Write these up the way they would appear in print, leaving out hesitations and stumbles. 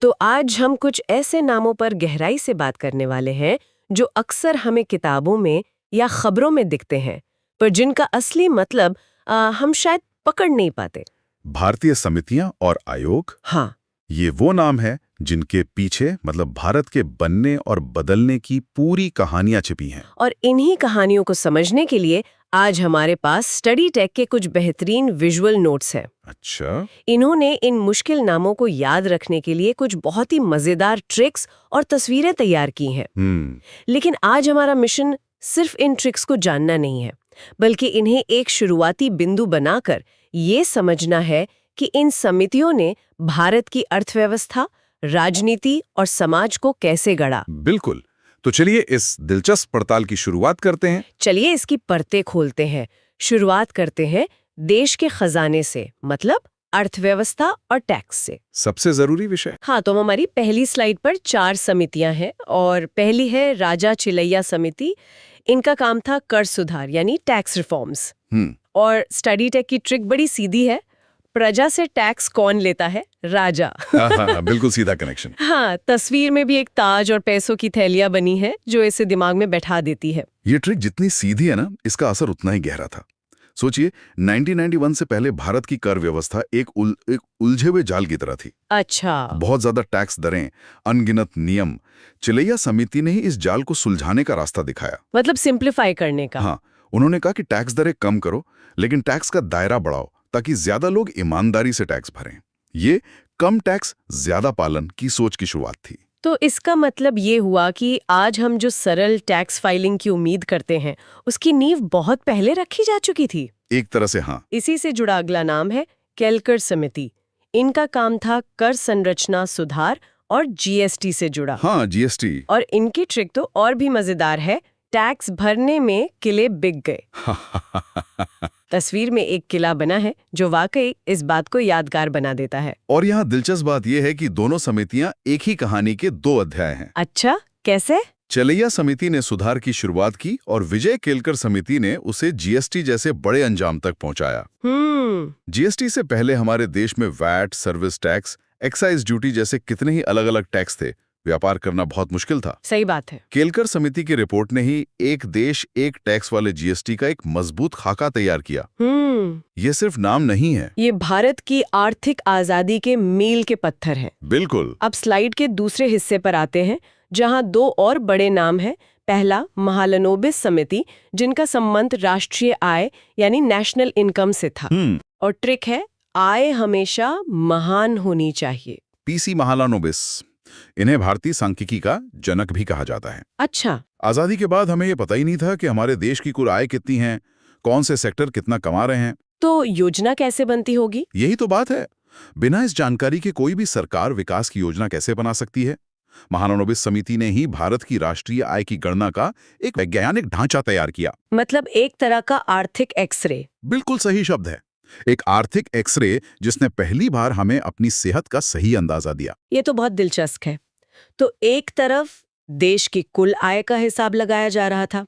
तो आज हम कुछ ऐसे नामों पर गहराई से बात करने वाले हैं जो अक्सर हमें किताबों में या खबरों में दिखते हैं, पर जिनका असली मतलब हम शायद पकड़ नहीं पाते। भारतीय समितियां और आयोग, हाँ, ये वो नाम है जिनके पीछे मतलब भारत के बनने और बदलने की पूरी कहानियां छिपी हैं। और इन्हीं कहानियों को समझने के लिए आज हमारे पास स्टडी टेक के कुछ बेहतरीन विजुअल नोट्स हैं। अच्छा। इन्होंने इन मुश्किल नामों को याद रखने के लिए कुछ बहुत ही मजेदार ट्रिक्स और तस्वीरें तैयार की हैं। लेकिन आज हमारा मिशन सिर्फ इन ट्रिक्स को जानना नहीं है, बल्कि इन्हें एक शुरुआती बिंदु बनाकर ये समझना है कि इन समितियों ने भारत की अर्थव्यवस्था, राजनीति और समाज को कैसे गढ़ा। बिल्कुल। तो चलिए इस दिलचस्प पड़ताल की शुरुआत करते हैं। चलिए इसकी परतें खोलते हैं। शुरुआत करते हैं देश के खजाने से, मतलब अर्थव्यवस्था और टैक्स से। सबसे जरूरी विषय। हाँ, तो हमारी पहली स्लाइड पर 4 समितियां हैं और पहली है राजा चिलैया समिति। इनका काम था कर सुधार यानी टैक्स रिफॉर्म्स। और स्टडी टेक की ट्रिक बड़ी सीधी है, प्रजा से टैक्स कौन लेता है? राजा। हाँ, बिल्कुल सीधा कनेक्शन। हाँ, तस्वीर में भी एक ताज और पैसों की थैलियां बनी है जो इसे दिमाग में बैठा देती है। ये ट्रिक जितनी सीधी है ना, इसका असर उतना ही गहरा था। सोचिए, 1991 से पहले भारत की कर व्यवस्था एक उलझे हुए जाल की तरह थी। अच्छा। बहुत ज्यादा टैक्स दरें, अनगिनत नियम। चिलैया समिति ने ही इस जाल को सुलझाने का रास्ता दिखाया। मतलब सिंप्लीफाई करने का। हाँ, उन्होंने कहा कि टैक्स दरें कम करो, लेकिन टैक्स का दायरा बढ़ाओ ताकि ज्यादा लोग ईमानदारी से टैक्स भरें। ये कम टैक्स ज्यादा पालन की सोच की शुरुआत थी। तो इसका मतलब ये हुआ कि आज हम जो सरल टैक्स फाइलिंग की उम्मीद करते हैं, उसकी नींव बहुत पहले रखी जा चुकी थी। एक तरह से हाँ। इसी से जुड़ा अगला नाम है केलकर समिति। इनका काम था कर संरचना सुधार और जीएसटी से जुड़ा। हाँ, जीएसटी। और इनकी ट्रिक तो और भी मजेदार है, टैक्स भरने में किले बिक गए। तस्वीर में एक किला बना है जो वाकई इस बात को यादगार बना देता है। और यहाँ दिलचस्प बात यह है कि दोनों समितियां एक ही कहानी के 2 अध्याय हैं। अच्छा, कैसे? चिलैया समिति ने सुधार की शुरुआत की और विजय केलकर समिति ने उसे जीएसटी जैसे बड़े अंजाम तक पहुंचाया। जीएसटी से पहले हमारे देश में VAT, service tax, excise duty जैसे कितने ही अलग-अलग टैक्स थे। व्यापार करना बहुत मुश्किल था। सही बात है। केलकर समिति की रिपोर्ट ने ही एक देश एक टैक्स वाले जीएसटी का एक मजबूत खाका तैयार किया। ये सिर्फ नाम नहीं है, ये भारत की आर्थिक आजादी के मील के पत्थर हैं। बिल्कुल। अब स्लाइड के दूसरे हिस्से पर आते हैं, जहां 2 और बड़े नाम हैं। पहला महालनोबिस समिति, जिनका संबंध राष्ट्रीय आय यानी नेशनल इनकम से था। और ट्रिक है, आय हमेशा महान होनी चाहिए। पीसी महालनोबिस, इन्हें भारतीय सांख्यिकी का जनक भी कहा जाता है। अच्छा। आजादी के बाद हमें ये पता ही नहीं था कि हमारे देश की कुल आय कितनी है, कौन से सेक्टर कितना कमा रहे हैं। तो योजना कैसे बनती होगी? यही तो बात है। बिना इस जानकारी के कोई भी सरकार विकास की योजना कैसे बना सकती है? महालनोबिस समिति ने ही भारत की राष्ट्रीय आय की गणना का एक वैज्ञानिक ढांचा तैयार किया। मतलब एक तरह का आर्थिक एक्सरे। बिल्कुल सही शब्द है, एक आर्थिक एक्सरे जिसने पहली बार हमें अपनी सेहत का सही अंदाजा दिया। ये तो बहुत दिलचस्प है। तो एक तरफ देश की कुल आय का हिसाब लगाया जा रहा था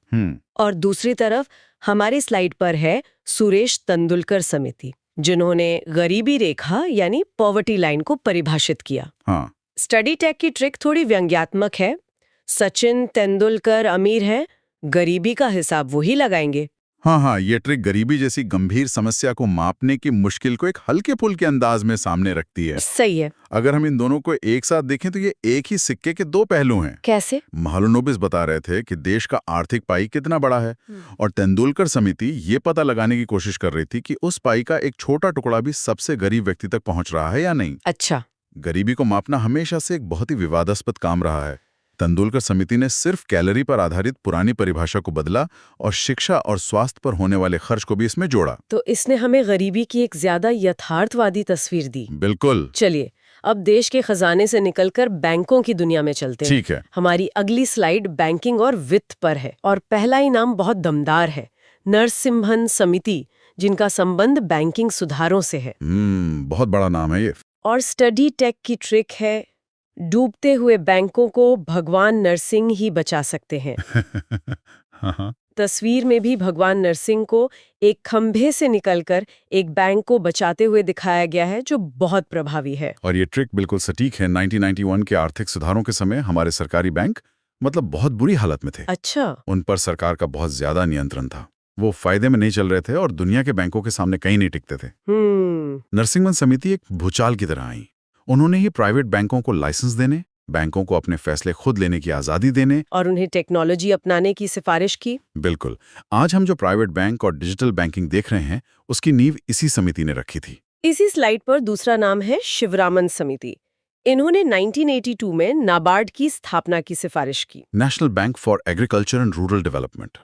और दूसरी तरफ हमारी स्लाइड पर है सुरेश तेंदुलकर समिति, जिन्होंने गरीबी रेखा यानी पॉवर्टी लाइन को परिभाषित किया। हाँ। स्टडी टेक की ट्रिक थोड़ी व्यंग्यात्मक है। सचिन तेंदुलकर अमीर हैं, गरीबी का हिसाब वही लगाएंगे। हाँ, ये ट्रिक गरीबी जैसी गंभीर समस्या को मापने की मुश्किल को एक हल्के फुल्के अंदाज में सामने रखती है। सही है। अगर हम इन दोनों को एक साथ देखें तो ये एक ही सिक्के के 2 पहलू हैं। कैसे? महालनोबिस बता रहे थे कि देश का आर्थिक पाई कितना बड़ा है और तेंदुलकर समिति ये पता लगाने की कोशिश कर रही थी कि उस पाई का एक छोटा टुकड़ा भी सबसे गरीब व्यक्ति तक पहुंच रहा है या नहीं। अच्छा। गरीबी को मापना हमेशा से एक बहुत ही विवादास्पद काम रहा है। तेंदुलकर समिति ने सिर्फ कैलोरी पर आधारित पुरानी परिभाषा को बदला और शिक्षा और स्वास्थ्य पर होने वाले खर्च को भी इसमें जोड़ा। तो इसने हमें गरीबी की एक ज्यादा यथार्थवादी तस्वीर दी। बिल्कुल। चलिए अब देश के खजाने से निकलकर बैंकों की दुनिया में चलते हैं। ठीक है। हमारी अगली स्लाइड बैंकिंग और वित्त पर है और पहला ही नाम बहुत दमदार है, नरसिम्हन समिति, जिनका संबंध बैंकिंग सुधारों से है। बहुत बड़ा नाम है ये। और स्टडी टेक की ट्रिक है, डूबते हुए बैंकों को भगवान नरसिंह ही बचा सकते हैं। हाँ। तस्वीर में भी भगवान नरसिंह को एक खंभे से निकलकर एक बैंक को बचाते हुए दिखाया गया है, जो बहुत प्रभावी है। और ये ट्रिक बिल्कुल सटीक है। 1991 के आर्थिक सुधारों के समय हमारे सरकारी बैंक बहुत बुरी हालत में थे। अच्छा। उन पर सरकार का बहुत ज्यादा नियंत्रण था। वो फायदे में नहीं चल रहे थे और दुनिया के बैंकों के सामने कहीं नहीं टिकते थे। नरसिंहन समिति एक भूचाल की तरह आई। उन्होंने ही प्राइवेट बैंकों को लाइसेंस देने, बैंकों को अपने फैसले खुद लेने की आजादी देने और उन्हें टेक्नोलॉजी अपनाने की सिफारिश की। बिल्कुल। आज हम जो प्राइवेट बैंक और डिजिटल बैंकिंग देख रहे हैं, उसकी नींव इसी समिति ने रखी थी। इसी स्लाइड पर दूसरा नाम है शिवरामन समिति। इन्होंने 1982 में नाबार्ड की स्थापना की सिफारिश की। National bank for agriculture and rural development.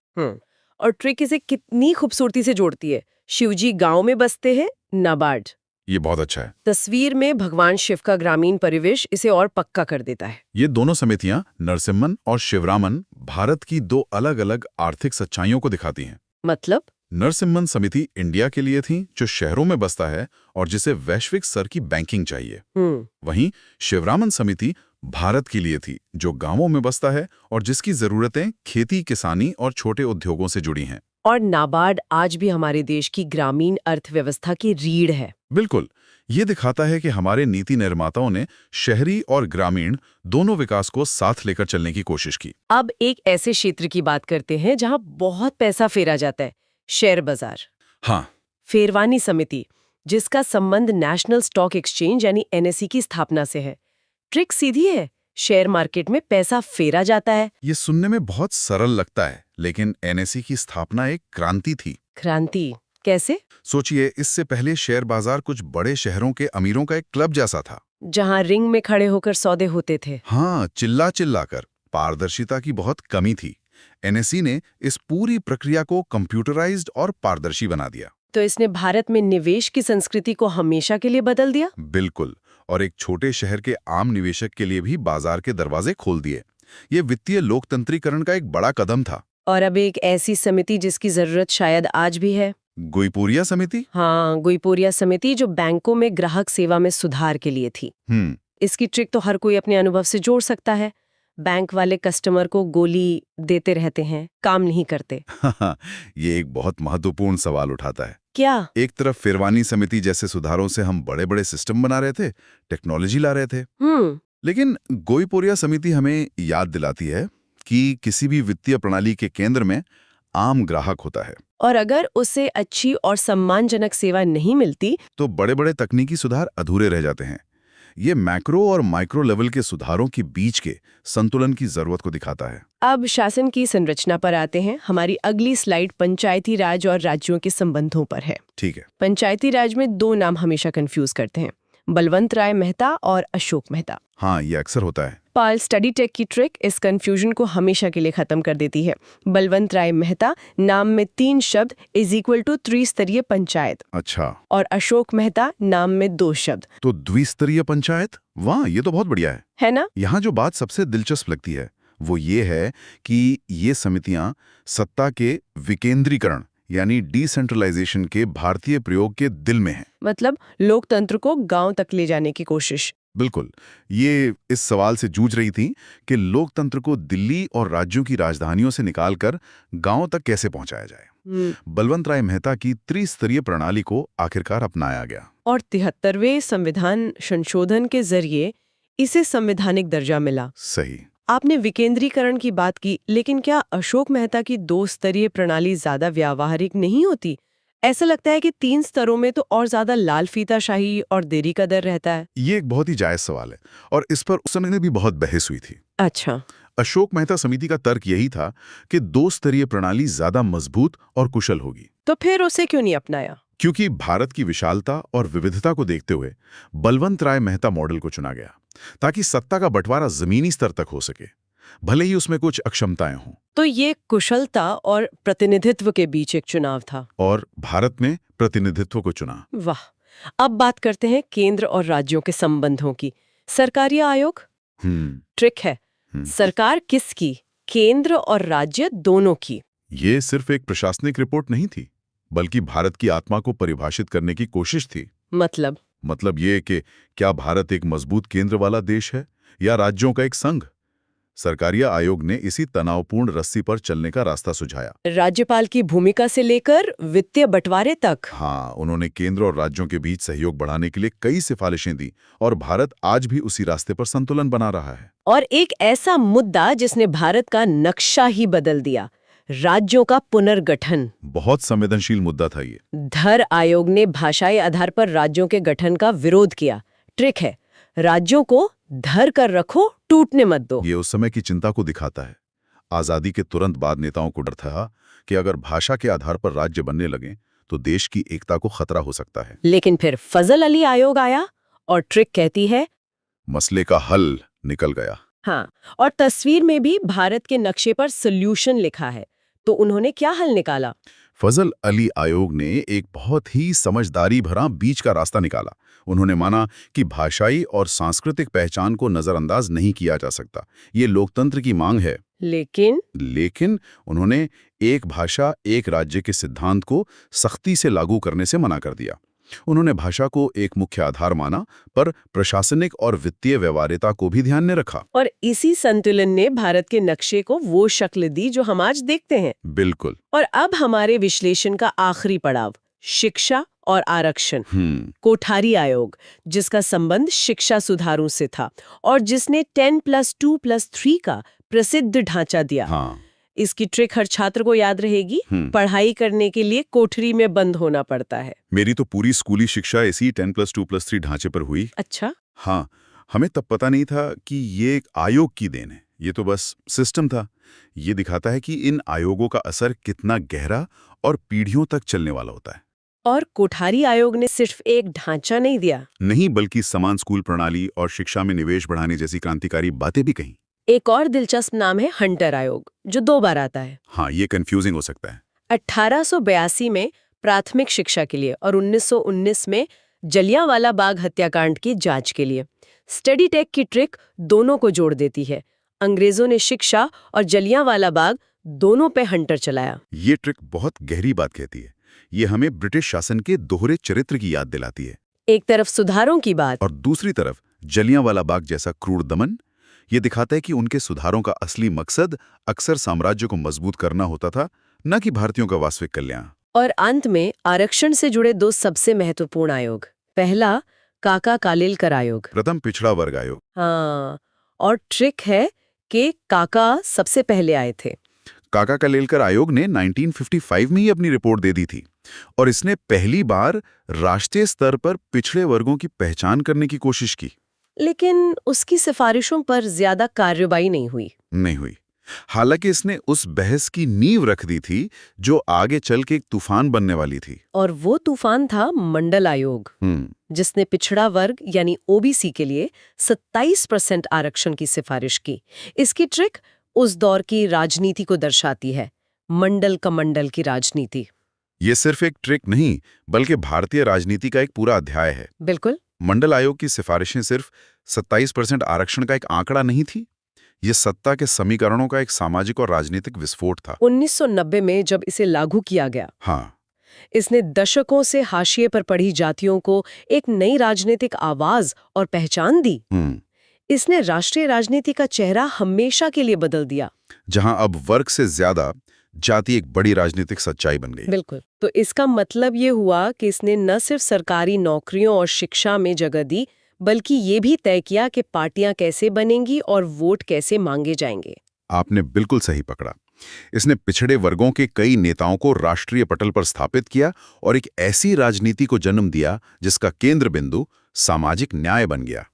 और ट्रिक इसे कितनी खूबसूरती से जोड़ती है। शिवजी गांव में बसते हैं, नाबार्ड। ये बहुत अच्छा है। तस्वीर में भगवान शिव का ग्रामीण परिवेश इसे और पक्का कर देता है। ये दोनों समितियां, नरसिम्हन और शिवरामन, भारत की दो अलग-अलग आर्थिक सच्चाइयों को दिखाती हैं। मतलब नरसिम्हन समिति इंडिया के लिए थी, जो शहरों में बसता है और जिसे वैश्विक स्तर की बैंकिंग चाहिए। वहीं शिवरामन समिति भारत के लिए थी, जो गांवों में बसता है और जिसकी जरूरतें खेती, किसानी और छोटे उद्योगों से जुड़ी हैं। और नाबार्ड आज भी हमारे देश की ग्रामीण अर्थव्यवस्था की रीढ़ है। बिल्कुल। ये दिखाता है कि हमारे नीति निर्माताओं ने शहरी और ग्रामीण दोनों विकास को साथ लेकर चलने की कोशिश की। अब एक ऐसे क्षेत्र की बात करते हैं जहां बहुत पैसा फेरा जाता है, शेयर बाजार। हाँ। फेरवानी समिति, जिसका संबंध नेशनल स्टॉक एक्सचेंज यानी एनएसई की स्थापना से है। ट्रिक सीधी है, शेयर मार्केट में पैसा फेरा जाता है। ये सुनने में बहुत सरल लगता है, लेकिन एनएसई की स्थापना एक क्रांति थी। क्रांति कैसे? सोचिए, इससे पहले शेयर बाजार कुछ बड़े शहरों के अमीरों का एक क्लब जैसा था, जहां रिंग में खड़े होकर सौदे होते थे। हाँ, चिल्ला चिल्ला कर। पारदर्शिता की बहुत कमी थी। एनएसई ने इस पूरी प्रक्रिया को कंप्यूटराइज्ड और पारदर्शी बना दिया। तो इसने भारत में निवेश की संस्कृति को हमेशा के लिए बदल दिया। बिल्कुल। और एक छोटे शहर के आम निवेशक के लिए भी बाजार के दरवाजे खोल दिए। ये वित्तीय लोकतंत्रीकरण का एक बड़ा कदम था। और अब एक ऐसी समिति जिसकी जरूरत शायद आज भी है, गुईपुरिया समिति। हाँ, गुईपुरिया समिति, जो बैंकों में ग्राहक सेवा में सुधार के लिए थी। इसकी ट्रिक तो हर कोई अपने अनुभव से जोड़ सकता है। बैंक वाले कस्टमर को गोली देते रहते हैं, काम नहीं करते। ये एक बहुत महत्वपूर्ण सवाल उठाता है। क्या? एक तरफ फिरवानी समिति जैसे सुधारों से हम बड़े बड़े सिस्टम बना रहे थे, टेक्नोलॉजी ला रहे थे। लेकिन गुईपुरिया समिति हमें याद दिलाती है कि किसी भी वित्तीय प्रणाली के केंद्र में आम ग्राहक होता है, और अगर उसे अच्छी और सम्मानजनक सेवा नहीं मिलती तो बड़े बड़े तकनीकी सुधार अधूरे रह जाते हैं। ये मैक्रो और माइक्रो लेवल के सुधारों के बीच के संतुलन की जरूरत को दिखाता है। अब शासन की संरचना पर आते हैं। हमारी अगली स्लाइड पंचायती राज और राज्यों के संबंधों पर है। ठीक है। पंचायती राज में दो नाम हमेशा कंफ्यूज करते हैं, बलवंत राय मेहता और अशोक मेहता। हाँ, ये अक्सर होता है। पाल स्टडी टेक की ट्रिक इस कंफ्यूजन को हमेशा के लिए खत्म कर देती है। बलवंत राय मेहता नाम में 3 शब्द = त्रिस्तरीय पंचायत। अच्छा। और अशोक मेहता नाम में 2 शब्द, तो द्विस्तरीय पंचायत। वाह, ये तो बहुत बढ़िया है ना? यहाँ जो बात सबसे दिलचस्प लगती है वो ये है कि ये समितियां सत्ता के विकेंद्रीकरण यानी डिसेंट्रलाइजेशन के भारतीय प्रयोग के दिल में हैं। मतलब लोकतंत्र को गांव तक ले जाने की कोशिश। बिल्कुल। ये इस सवाल से जूझ रही थी कि लोकतंत्र को दिल्ली और राज्यों की राजधानियों से निकालकर गांव तक कैसे पहुंचाया जाए। बलवंत राय मेहता की त्रिस्तरीय प्रणाली को आखिरकार अपनाया गया और 73वें संविधान संशोधन के जरिए इसे संवैधानिक दर्जा मिला। सही। आपने विकेंद्रीकरण की बात की, लेकिन क्या अशोक मेहता की 2 स्तरीय प्रणाली ज्यादा व्यावहारिक नहीं होती? ऐसा लगता है कि 3 स्तरों में तो और ज्यादा लाल फीताशाही और देरी का दर रहता है। ये एक बहुत ही जायज सवाल है और इस पर उस समय में भी बहुत बहस हुई थी। अच्छा। अशोक मेहता समिति का तर्क यही था कि 2 स्तरीय प्रणाली ज्यादा मजबूत और कुशल होगी। तो फिर उसे क्यों नहीं अपनाया? क्योंकि भारत की विशालता और विविधता को देखते हुए बलवंत राय मेहता मॉडल को चुना गया, ताकि सत्ता का बंटवारा जमीनी स्तर तक हो सके, भले ही उसमें कुछ अक्षमताएं हों। तो ये कुशलता और प्रतिनिधित्व के बीच एक चुनाव था, और भारत ने प्रतिनिधित्व को चुना। वाह। अब बात करते हैं केंद्र और राज्यों के संबंधों की। सरकारी आयोग। ट्रिक है, सरकार किसकी? केंद्र और राज्य दोनों की। ये सिर्फ एक प्रशासनिक रिपोर्ट नहीं थी, बल्कि भारत की आत्मा को परिभाषित करने की कोशिश थी। मतलब ये कि क्या भारत एक मजबूत केंद्र वाला देश है या राज्यों का एक संघ? सरकारिया आयोग ने इसी तनावपूर्ण रस्सी पर चलने का रास्ता सुझाया। राज्यपाल की भूमिका से लेकर वित्तीय बंटवारे तक। हाँ, उन्होंने केंद्र और राज्यों के बीच सहयोग बढ़ाने के लिए कई सिफारिशें दी और भारत आज भी उसी रास्ते पर संतुलन बना रहा है। और एक ऐसा मुद्दा जिसने भारत का नक्शा ही बदल दिया, राज्यों का पुनर्गठन। बहुत संवेदनशील मुद्दा था ये। धर आयोग ने भाषाई आधार पर राज्यों के गठन का विरोध किया। ट्रिक है, राज्यों को धर कर रखो, टूटने मत दो। ये उस समय की चिंता को दिखाता है। आजादी के तुरंत बाद नेताओं को डर था कि अगर भाषा के आधार पर राज्य बनने लगे तो देश की एकता को खतरा हो सकता है। लेकिन फिर फजल अली आयोग आया और ट्रिक कहती है मसले का हल निकल गया। हाँ, और तस्वीर में भी भारत के नक्शे पर सॉल्यूशन लिखा है। तो उन्होंने क्या हल निकाला? फजल अली आयोग ने एक बहुत ही समझदारी भरा बीच का रास्ता निकाला। उन्होंने माना कि भाषाई और सांस्कृतिक पहचान को नजरअंदाज नहीं किया जा सकता, ये लोकतंत्र की मांग है। लेकिन उन्होंने एक भाषा एक राज्य के सिद्धांत को सख्ती से लागू करने से मना कर दिया। उन्होंने भाषा को एक मुख्य आधार माना, पर प्रशासनिक और वित्तीय व्यवहार्यता को भी ध्यान में रखा। और इसी संतुलन ने भारत के नक्शे को वो शक्ल दी जो हम आज देखते हैं। बिल्कुल। और अब हमारे विश्लेषण का आखिरी पड़ाव, शिक्षा और आरक्षण। कोठारी आयोग, जिसका संबंध शिक्षा सुधारों से था और जिसने 10+2+3 का प्रसिद्ध ढांचा दिया। हाँ। इसकी ट्रिक हर छात्र को याद रहेगी। पढ़ाई करने के लिए कोठरी में बंद होना पड़ता है। मेरी तो पूरी स्कूली शिक्षा इसी 10+2+3 ढांचे पर हुई। अच्छा। हाँ, हमें तब पता नहीं था कि ये एक आयोग की देन है, ये तो बस सिस्टम था। ये दिखाता है कि इन आयोगों का असर कितना गहरा और पीढ़ियों तक चलने वाला होता है। और कोठारी आयोग ने सिर्फ एक ढांचा नहीं दिया, नहीं, बल्कि समान स्कूल प्रणाली और शिक्षा में निवेश बढ़ाने जैसी क्रांतिकारी बातें भी कहीं। एक और दिलचस्प नाम है हंटर आयोग, जो 2 बार आता है। हाँ, ये कंफ्यूजिंग हो सकता है। 1882 में प्राथमिक शिक्षा के लिए और 1919 में जलियांवाला बाग हत्याकांड की जांच के लिए। स्टडी टेक की ट्रिक दोनों को जोड़ देती है। अंग्रेजों ने शिक्षा और जलियांवाला बाग दोनों पे हंटर चलाया। ये ट्रिक बहुत गहरी बात कहती है। ये हमें ब्रिटिश शासन के दोहरे चरित्र की याद दिलाती है। एक तरफ सुधारों की बात और दूसरी तरफ जलियांवाला बाग जैसा क्रूर दमन। ये दिखाता है कि उनके सुधारों का असली मकसद अक्सर साम्राज्य को मजबूत करना होता था, न कि भारतीयों का वास्तविक कल्याण। और अंत में आरक्षण से जुड़े 2 सबसे महत्वपूर्ण आयोग। पहला, काका कालेलकर आयोग, प्रथम पिछड़ा वर्ग आयोग। हाँ, और ट्रिक है कि काका सबसे पहले आए थे। काका कालेलकर आयोग ने 1955 में ही अपनी रिपोर्ट दे दी थी और इसने पहली बार राष्ट्रीय स्तर पर पिछड़े वर्गों की पहचान करने की कोशिश की। लेकिन उसकी सिफारिशों पर ज्यादा कार्रवाई नहीं हुई। हालांकि इसने उस बहस की नींव रख दी थी जो आगे चल के एक तूफान बनने वाली थी। और वो तूफान था मंडल आयोग, जिसने पिछड़ा वर्ग यानी ओबीसी के लिए 27% आरक्षण की सिफारिश की। इसकी ट्रिक उस दौर की राजनीति को दर्शाती है, मंडल कमंडल की राजनीति। ये सिर्फ एक ट्रिक नहीं, बल्कि भारतीय राजनीति का एक पूरा अध्याय है। बिल्कुल। मंडल आयोग की सिफारिशें सिर्फ 27% आरक्षण का एक आंकड़ा नहीं थी, ये सत्ता के समीकरणों का एक सामाजिक और राजनीतिक विस्फोट था। 1990 में जब इसे लागू किया गया, हाँ, इसने दशकों से हाशिए पर पड़ी जातियों को एक नई राजनीतिक आवाज और पहचान दी। इसने राष्ट्रीय राजनीति का चेहरा हमेशा के लिए बदल दिया, जहां अब वर्ग से ज्यादा जाति एक बड़ी राजनीतिक सच्चाई बन गई। बिल्कुल। तो इसका मतलब ये हुआ कि इसने न सिर्फ सरकारी नौकरियों और शिक्षा में जगह दी, बल्कि ये भी तय किया कि पार्टियां कैसे बनेंगी और वोट कैसे मांगे जाएंगे। आपने बिल्कुल सही पकड़ा। इसने पिछड़े वर्गों के कई नेताओं को राष्ट्रीय पटल पर स्थापित किया और एक ऐसी राजनीति को जन्म दिया जिसका केंद्र बिंदु सामाजिक न्याय बन गया।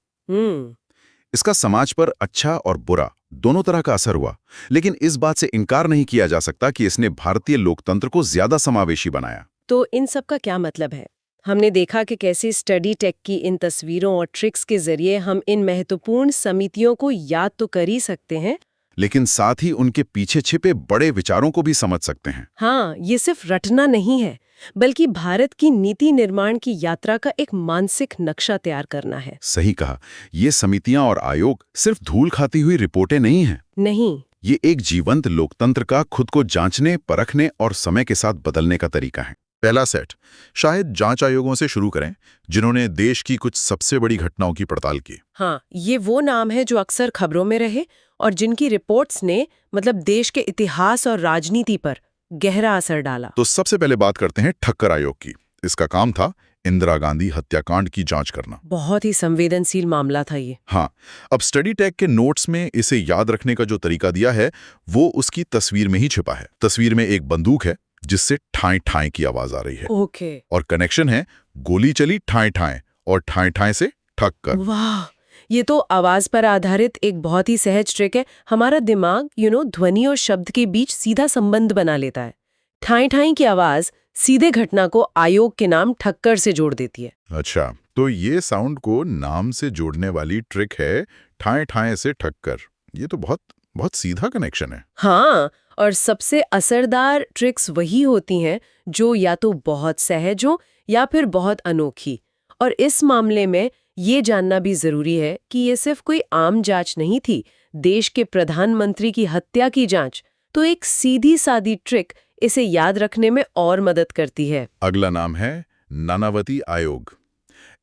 इसका समाज पर अच्छा और बुरा दोनों तरह का असर हुआ, लेकिन इस बात से इनकार नहीं किया जा सकता कि इसने भारतीय लोकतंत्र को ज्यादा समावेशी बनाया। तो इन सब का क्या मतलब है? हमने देखा कि कैसे स्टडी टेक की इन तस्वीरों और ट्रिक्स के जरिए हम इन महत्वपूर्ण समितियों को याद तो कर ही सकते हैं, लेकिन साथ ही उनके पीछे छिपे बड़े विचारों को भी समझ सकते हैं। हाँ, ये सिर्फ रटना नहीं है, बल्कि भारत की नीति निर्माण की यात्रा का एक मानसिक नक्शा तैयार करना है। सही कहा। ये समितियां और आयोग सिर्फ धूल खाती हुई रिपोर्टें नहीं हैं। नहीं, ये एक जीवंत लोकतंत्र का खुद को जांचने, परखने और समय के साथ बदलने का तरीका है। पहला सेट शायद जांच आयोगों से शुरू करें, जिन्होंने देश की कुछ सबसे बड़ी घटनाओं की पड़ताल की। हाँ, ये वो नाम है जो अक्सर खबरों में रहे और जिनकी रिपोर्ट्स ने मतलब देश के इतिहास और राजनीति पर गहरा असर डाला। तो सबसे पहले बात करते हैं ठक्कर आयोग की। इसका काम था इंदिरा गांधी हत्याकांड की जांच करना। बहुत ही संवेदनशील मामला था ये। हाँ, अब स्टडी टेक के नोट्स में इसे याद रखने का जो तरीका दिया है वो उसकी तस्वीर में ही छिपा है। तस्वीर में एक बंदूक है जिससे ठाएं ठाएं की आवाज आ रही है। ओके। और कनेक्शन है गोली चली ठाएं ठाएं और ठाएं ठाएं से ठक्कर। वाह, ये तो आवाज पर आधारित एक बहुत ही सहज ट्रिक है। हमारा दिमाग ध्वनि और शब्द के बीच सीधा संबंध बना लेता है। ठाई ठाई की आवाज सीधे घटना को आयोग के नाम ठक्कर से जोड़ देती है। अच्छा, तो ये साउंड को नाम से जोड़ने वाली ट्रिक है ठाएं ठाएं से ठक्कर। ये तो बहुत बहुत सीधा कनेक्शन है। हाँ, और सबसे असरदार ट्रिक्स वही होती हैं जो या तो बहुत सहज हो या फिर बहुत अनोखी। और इस मामले में ये जानना भी जरूरी है कि ये सिर्फ कोई आम जांच नहीं थी, देश के प्रधानमंत्री की हत्या की जांच। तो एक सीधी सादी ट्रिक इसे याद रखने में और मदद करती है। अगला नाम है नानावती आयोग।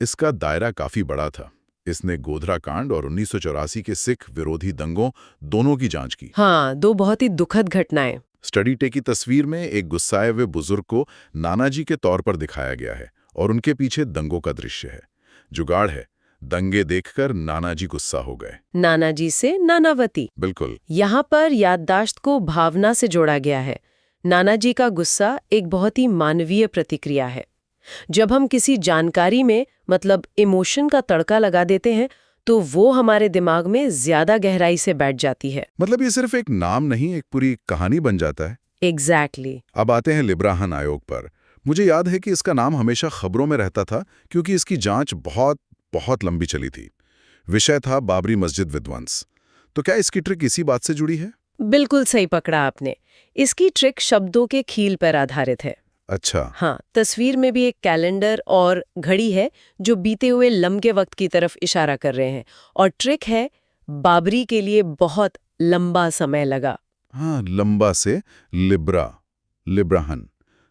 इसका दायरा काफी बड़ा था। इसने गोधरा कांड और 1984 के सिख विरोधी दंगों दोनों की जांच की। हाँ, दो बहुत ही दुखद घटनाएं। स्टडी टेक की तस्वीर में एक गुस्साए हुए बुजुर्ग को नानाजी के तौर पर दिखाया गया है और उनके पीछे दंगों का दृश्य है। जुगाड़ है, दंगे देखकर नानाजी गुस्सा हो गए। नानाजी से नानावती। बिल्कुल। यहाँ पर याददाश्त को भावना से जोड़ा गया है। नानाजी का गुस्सा एक बहुत ही मानवीय प्रतिक्रिया है। जब हम किसी जानकारी में मतलब इमोशन का तड़का लगा देते हैं तो वो हमारे दिमाग में ज्यादा गहराई से बैठ जाती है। मतलब ये सिर्फ एक नाम नहीं, एक पूरी कहानी बन जाता है। एग्जैक्टली। अब आते हैं लिब्राहन आयोग पर। मुझे याद है कि इसका नाम हमेशा खबरों में रहता था क्योंकि इसकी जांच बहुत बहुत लंबी चली थी। विषय था बाबरी मस्जिद विध्वंस। तो क्या इसकी ट्रिक इसी बात से जुड़ी है? बिल्कुल सही पकड़ा आपने। इसकी ट्रिक शब्दों के खील पर आधारित है। अच्छा। हाँ, तस्वीर में भी एक कैलेंडर और घड़ी है जो बीते हुए लम्हे वक्त की तरफ इशारा कर रहे हैं। और ट्रिक है, बाबरी के लिए बहुत लंबा समय लगा। हाँ, लंबा से लिब्राहन।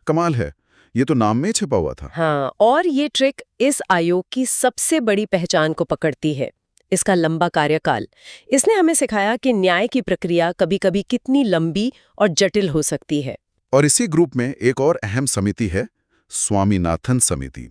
कमाल है, ये तो नाम में छिपा हुआ था। हाँ, और ये ट्रिक इस आयोग की सबसे बड़ी पहचान को पकड़ती है, इसका लंबा कार्यकाल। इसने हमें सिखाया कि न्याय की प्रक्रिया कभी-कभी कितनी लंबी और जटिल हो सकती है। और इसी ग्रुप में एक और अहम समिति है, स्वामीनाथन समिति।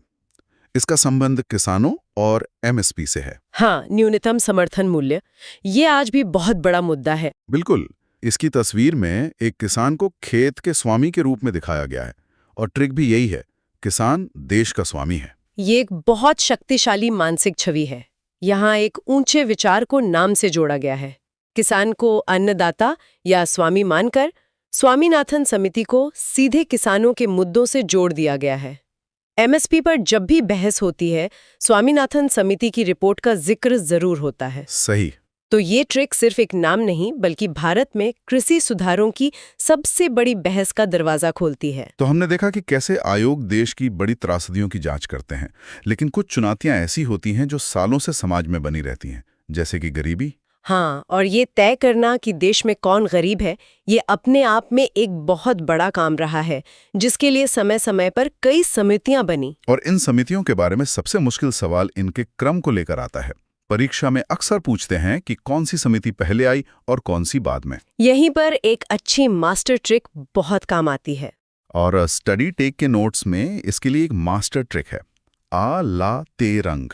इसका संबंध किसानों और एमएसपी से है। हाँ, न्यूनतम समर्थन मूल्य। ये आज भी बहुत बड़ा मुद्दा है। बिल्कुल। इसकी तस्वीर में एक किसान को खेत के स्वामी के रूप में दिखाया गया है और ट्रिक भी यही है, किसान देश का स्वामी है। ये एक बहुत शक्तिशाली मानसिक छवि है। यहाँ एक ऊंचे विचार को नाम से जोड़ा गया है। किसान को अन्नदाता या स्वामी मानकर स्वामीनाथन समिति को सीधे किसानों के मुद्दों से जोड़ दिया गया है। एमएसपी पर जब भी बहस होती है, स्वामीनाथन समिति की रिपोर्ट का जिक्र जरूर होता है। सही। तो ये ट्रिक सिर्फ एक नाम नहीं, बल्कि भारत में कृषि सुधारों की सबसे बड़ी बहस का दरवाजा खोलती है। तो हमने देखा कि कैसे आयोग देश की बड़ी त्रासदियों की जांच करते हैं, लेकिन कुछ चुनौतियां ऐसी होती हैं जो सालों से समाज में बनी रहती हैं, जैसे कि गरीबी। हाँ, और ये तय करना कि देश में कौन गरीब है, ये अपने आप में एक बहुत बड़ा काम रहा है, जिसके लिए समय समय पर कई समितियां बनी। और इन समितियों के बारे में सबसे मुश्किल सवाल इनके क्रम को लेकर आता है। परीक्षा में अक्सर पूछते हैं कि कौन सी समिति पहले आई और कौन सी बाद में। यहीं पर एक अच्छी मास्टर ट्रिक बहुत काम आती है। और स्टडी टेक के नोट्स में इसके लिए एक मास्टर ट्रिक है, आ ला ते रंग।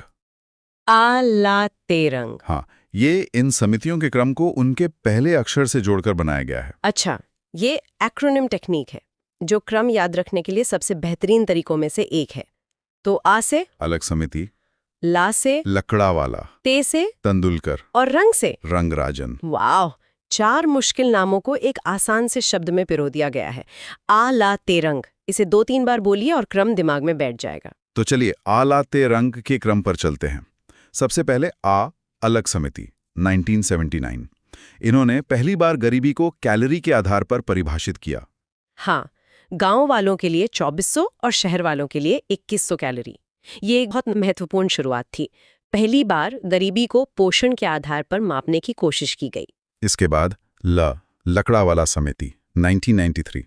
आ ला ते रंग। हाँ, ये इन समितियों के क्रम को उनके पहले अक्षर से जोड़कर बनाया गया है। अच्छा, ये एक्रोनिम टेक्निक है जो क्रम याद रखने के लिए सबसे बेहतरीन तरीकों में से एक है। तो आ से अलग समिति, ला से लकड़ा वाला, ते से तेंदुलकर और रंग से रंगराजन। वाह, 4 मुश्किल नामों को एक आसान से शब्द में पिरो दिया गया है। आ ला ते रंग। इसे 2-3 बार बोलिए और क्रम दिमाग में बैठ जाएगा। तो चलिए आ ला ते रंग के क्रम पर चलते हैं। सबसे पहले आ, अलग समिति, 1979। इन्होंने पहली बार गरीबी को कैलोरी के आधार पर परिभाषित किया। हाँ, गांव वालों के लिए 2400 और शहर वालों के लिए 2100 कैलोरी। ये एक बहुत महत्वपूर्ण शुरुआत थी। पहली बार गरीबी को पोषण के आधार पर मापने की कोशिश की गई। इसके बाद लकड़ा वाला समिति, 1993।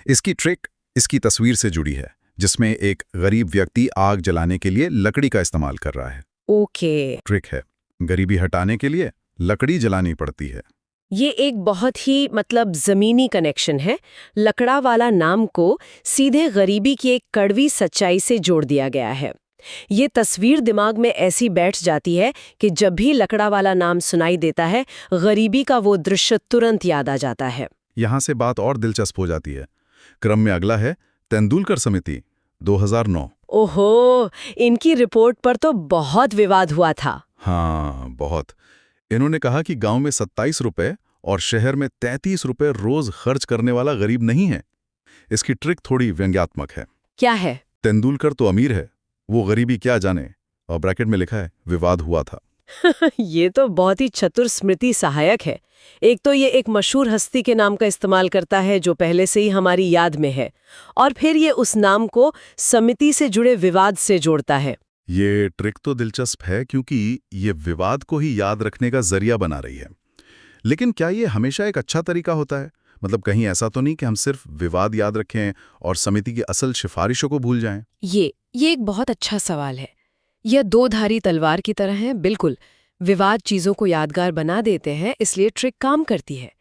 इसकी ट्रिक इसकी तस्वीर से जुड़ी है। जिसमें एक गरीब व्यक्ति आग जलाने के लिए लकड़ी का इस्तेमाल कर रहा है। ओके। ट्रिक है, गरीबी हटाने के लिए लकड़ी जलानी पड़ती है। ये एक बहुत ही ज़मीनी कनेक्शन है। लकड़ा वाला नाम को सीधे गरीबी की एक कड़वी सच्चाई से जोड़ दिया गया है। ये तस्वीर दिमाग में ऐसी बैठ जाती है कि जब भी लकड़ा वाला नाम सुनाई देता है, गरीबी का वो दृश्य तुरंत याद आ जाता है। यहाँ से बात और दिलचस्प हो जाती है। क्रम में अगला है तेंदुलकर समिति 2009। ओहो, इनकी रिपोर्ट पर तो बहुत विवाद हुआ था। हाँ, बहुत। इन्होंने कहा कि गांव में 27 रुपए और शहर में 33 रुपए रोज खर्च करने वाला गरीब नहीं है। इसकी ट्रिक थोड़ी व्यंग्यात्मक है। क्या है? तेंदुलकर तो अमीर है, वो गरीबी क्या जाने, और ब्रैकेट में लिखा है विवाद हुआ था। ये तो बहुत ही चतुर स्मृति सहायक है। एक तो ये एक मशहूर हस्ती के नाम का इस्तेमाल करता है जो पहले से ही हमारी याद में है, और फिर ये उस नाम को समिति से जुड़े विवाद से जोड़ता है। ये ट्रिक तो दिलचस्प है क्योंकि ये विवाद को ही याद रखने का जरिया बना रही है। लेकिन क्या ये हमेशा एक अच्छा तरीका होता है? मतलब कहीं ऐसा तो नहीं कि हम सिर्फ विवाद याद रखें और समिति की असल सिफारिशों को भूल जाएं? ये एक बहुत अच्छा सवाल है। यह दो धारी तलवार की तरह है। बिल्कुल, विवाद चीजों को यादगार बना देते हैं, इसलिए ट्रिक काम करती है।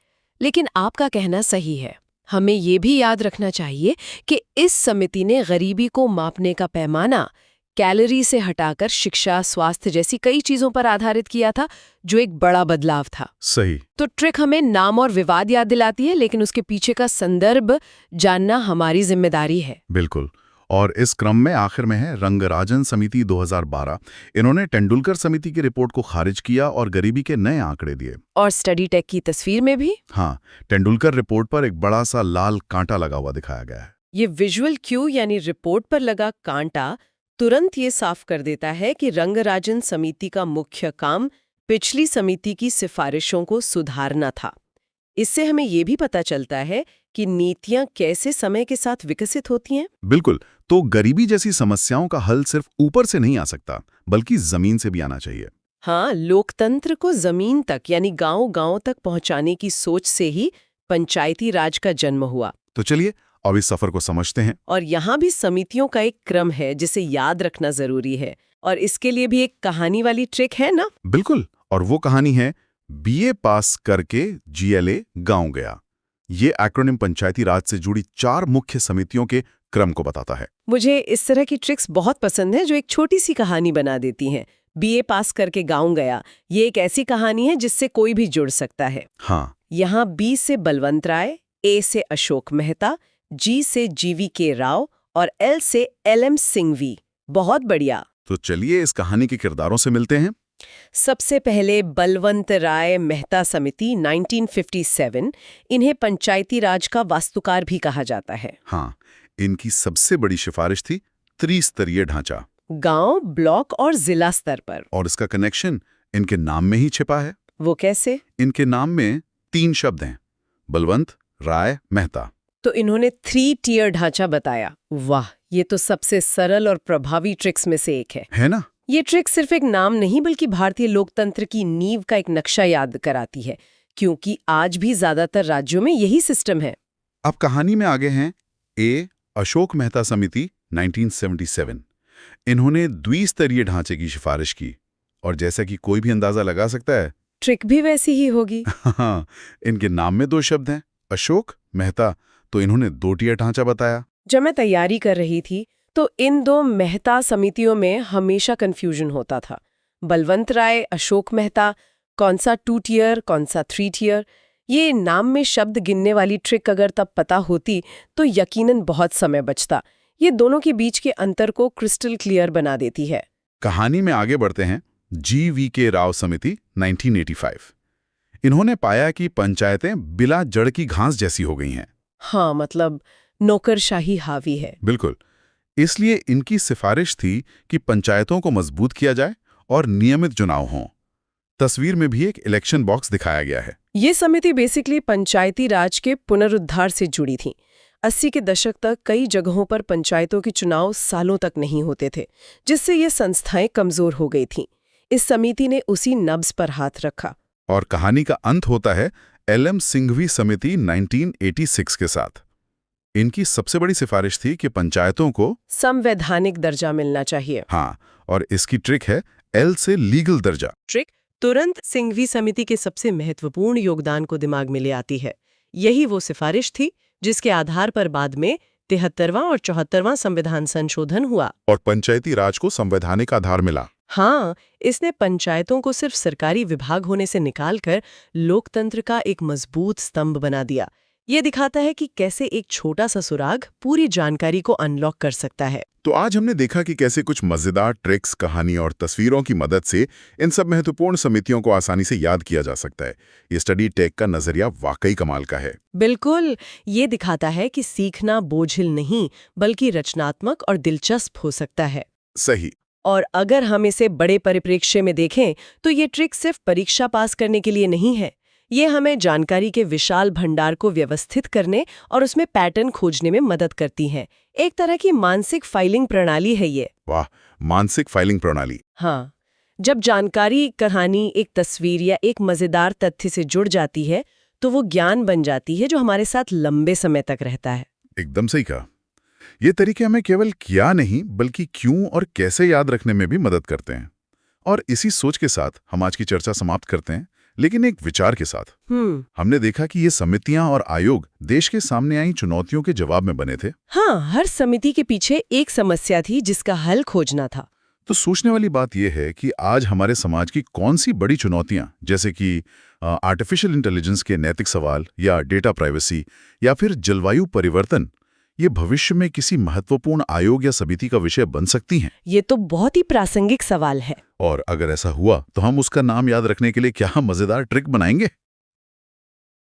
लेकिन आपका कहना सही है। हमें ये भी याद रखना चाहिए कि इस समिति ने गरीबी को मापने का पैमाना कैलोरी से हटाकर शिक्षा, स्वास्थ्य जैसी कई चीजों पर आधारित किया था, जो एक बड़ा बदलाव था। सही। तो ट्रिक हमें नाम और विवाद याद दिलाती है, लेकिन उसके पीछे का संदर्भ जानना हमारी जिम्मेदारी है। बिल्कुल। और इस क्रम में आखिर में है रंगराजन समिति 2012। इन्होंने तेंदुलकर समिति की रिपोर्ट को खारिज किया और गरीबी के नए आंकड़े दिए। और स्टडी टेक की तस्वीर में भी हाँ, तेंदुलकर रिपोर्ट पर एक बड़ा सा लाल कांटा लगा हुआ दिखाया गया है। ये विजुअल क्यू यानी रिपोर्ट पर लगा कांटा तुरंत ये साफ कर देता है कि रंगराजन समिति का मुख्य काम पिछली समिति की सिफारिशों को सुधारना था। इससे हमें ये भी पता चलता है कि नीतियां कैसे समय के साथ विकसित होती हैं। बिल्कुल। तो गरीबी जैसी समस्याओं का हल सिर्फ ऊपर से नहीं आ सकता, बल्कि जमीन से भी आना चाहिए। हाँ, लोकतंत्र को जमीन तक यानी गांव-गांव तक पहुंचाने की सोच से ही पंचायती राज का जन्म हुआ। तो चलिए अब इस सफर को समझते हैं। और यहाँ भी समितियों का एक क्रम है जिसे याद रखना जरूरी है, और इसके लिए भी एक कहानी वाली ट्रिक है ना? बिल्कुल। और वो कहानी है बीए पास करके जीएलए गांव गया। ये एक्रोनिम पंचायती राज से जुड़ी 4 मुख्य समितियों के क्रम को बताता है। मुझे इस तरह की ट्रिक्स बहुत पसंद है जो एक छोटी सी कहानी बना देती हैं। बीए पास करके गांव गया, ये एक ऐसी कहानी है जिससे कोई भी जुड़ सकता है। हाँ। यहाँ बी से बलवंत राय, ए से अशोक मेहता, जी से जीवी राव और एल से एलएम सिंघवी। बहुत बढ़िया। तो चलिए इस कहानी के किरदारों से मिलते हैं। सबसे पहले बलवंत राय मेहता समिति 1957। इन्हें पंचायती राज का वास्तुकार भी कहा जाता है। हाँ, इनकी सबसे बड़ी सिफारिश थी त्रिस्तरीय ढांचा, गांव, ब्लॉक और जिला स्तर पर। और इसका कनेक्शन इनके नाम में ही छिपा है। वो कैसे? इनके नाम में 3 शब्द हैं, बलवंत, राय, मेहता। तो इन्होंने 3 टियर ढांचा बताया। वाह, ये तो सबसे सरल और प्रभावी ट्रिक्स में से एक है ना? ये ट्रिक सिर्फ एक नाम नहीं बल्कि भारतीय लोकतंत्र की नींव का एक नक्शा याद कराती है, क्योंकि आज भी ज्यादातर राज्यों में यही सिस्टम है। अब कहानी में आगे हैं ए अशोक मेहता समिति 1977। इन्होंने द्विस्तरीय ढांचे की सिफारिश की, और जैसा कि कोई भी अंदाजा लगा सकता है, ट्रिक भी वैसी ही होगी। हाँ, इनके नाम में 2 शब्द हैं, अशोक, मेहता, तो इन्होंने 2 टियर ढांचा बताया। जब मैं तैयारी कर रही थी तो इन 2 मेहता समितियों में हमेशा कंफ्यूजन होता था। बलवंत राय, अशोक मेहता, कौन सा 2 टियर, कौन सा 3 टियर। ये नाम में शब्द गिनने वाली ट्रिक अगर तब पता होती तो यकीनन बहुत समय बचता। ये दोनों के बीच के अंतर को क्रिस्टल क्लियर बना देती है। कहानी में आगे बढ़ते हैं। GV राव समिति 1985। इन्होंने पाया कि पंचायतें बिला जड़ की घास जैसी हो गई हैं। हाँ, मतलब नौकरशाही हावी है। बिल्कुल। इसलिए इनकी सिफारिश थी कि पंचायतों को मजबूत किया जाए और नियमित चुनाव हों। तस्वीर में भी एक इलेक्शन बॉक्स दिखाया गया है। ये समिति बेसिकली पंचायती राज के पुनरुद्धार से जुड़ी थी। 80 के दशक तक कई जगहों पर पंचायतों के चुनाव सालों तक नहीं होते थे, जिससे ये संस्थाएं कमजोर हो गई थीं। इस समिति ने उसी नब्ज पर हाथ रखा। और कहानी का अंत होता है एलएम सिंघवी समिति 1986 के साथ। इनकी सबसे बड़ी सिफारिश थी कि पंचायतों को संवैधानिक दर्जा मिलना चाहिए। हाँ, और इसकी ट्रिक है एल से लीगल दर्जा। ट्रिक तुरंत सिंघवी समिति के सबसे महत्वपूर्ण योगदान को दिमाग में ले आती है। यही वो सिफारिश थी जिसके आधार पर बाद में 73वां और 74वां संविधान संशोधन हुआ और पंचायती राज को संवैधानिक आधार मिला। हाँ, इसने पंचायतों को सिर्फ सरकारी विभाग होने से निकालकर लोकतंत्र का एक मजबूत स्तंभ बना दिया। ये दिखाता है कि कैसे एक छोटा सा सुराग पूरी जानकारी को अनलॉक कर सकता है। तो आज हमने देखा कि कैसे कुछ मजेदार ट्रिक्स, कहानी और तस्वीरों की मदद से इन सब महत्वपूर्ण समितियों को आसानी से याद किया जा सकता है। ये स्टडी टेक का नजरिया वाकई कमाल का है। बिल्कुल, ये दिखाता है कि सीखना बोझिल नहीं बल्कि रचनात्मक और दिलचस्प हो सकता है। सही। और अगर हम इसे बड़े परिप्रेक्ष्य में देखें तो ये ट्रिक सिर्फ परीक्षा पास करने के लिए नहीं है। ये हमें जानकारी के विशाल भंडार को व्यवस्थित करने और उसमें पैटर्न खोजने में मदद करती हैं। एक तरह की मानसिक फाइलिंग प्रणाली है ये। वाह, मानसिक फाइलिंग प्रणाली। हाँ, जब जानकारी, कहानी, एक तस्वीर या एक मजेदार तथ्य से जुड़ जाती है तो वो ज्ञान बन जाती है जो हमारे साथ लंबे समय तक रहता है। एकदम सही कहा। ये तरीके हमें केवल क्या नहीं बल्कि क्यों और कैसे याद रखने में भी मदद करते हैं। और इसी सोच के साथ हम आज की चर्चा समाप्त करते हैं, लेकिन एक विचार के साथ। हमने देखा कि ये समितियां और आयोग देश के सामने आई चुनौतियों के जवाब में बने थे। हाँ, हर समिति के पीछे एक समस्या थी जिसका हल खोजना था। तो सोचने वाली बात यह है कि आज हमारे समाज की कौन सी बड़ी चुनौतियां, जैसे कि आर्टिफिशियल इंटेलिजेंस के नैतिक सवाल या डेटा प्राइवेसी या फिर जलवायु परिवर्तन, ये भविष्य में किसी महत्वपूर्ण आयोग या समिति का विषय बन सकती हैं? ये तो बहुत ही प्रासंगिक सवाल है। और अगर ऐसा हुआ तो हम उसका नाम याद रखने के लिए क्या मजेदार ट्रिक बनाएंगे?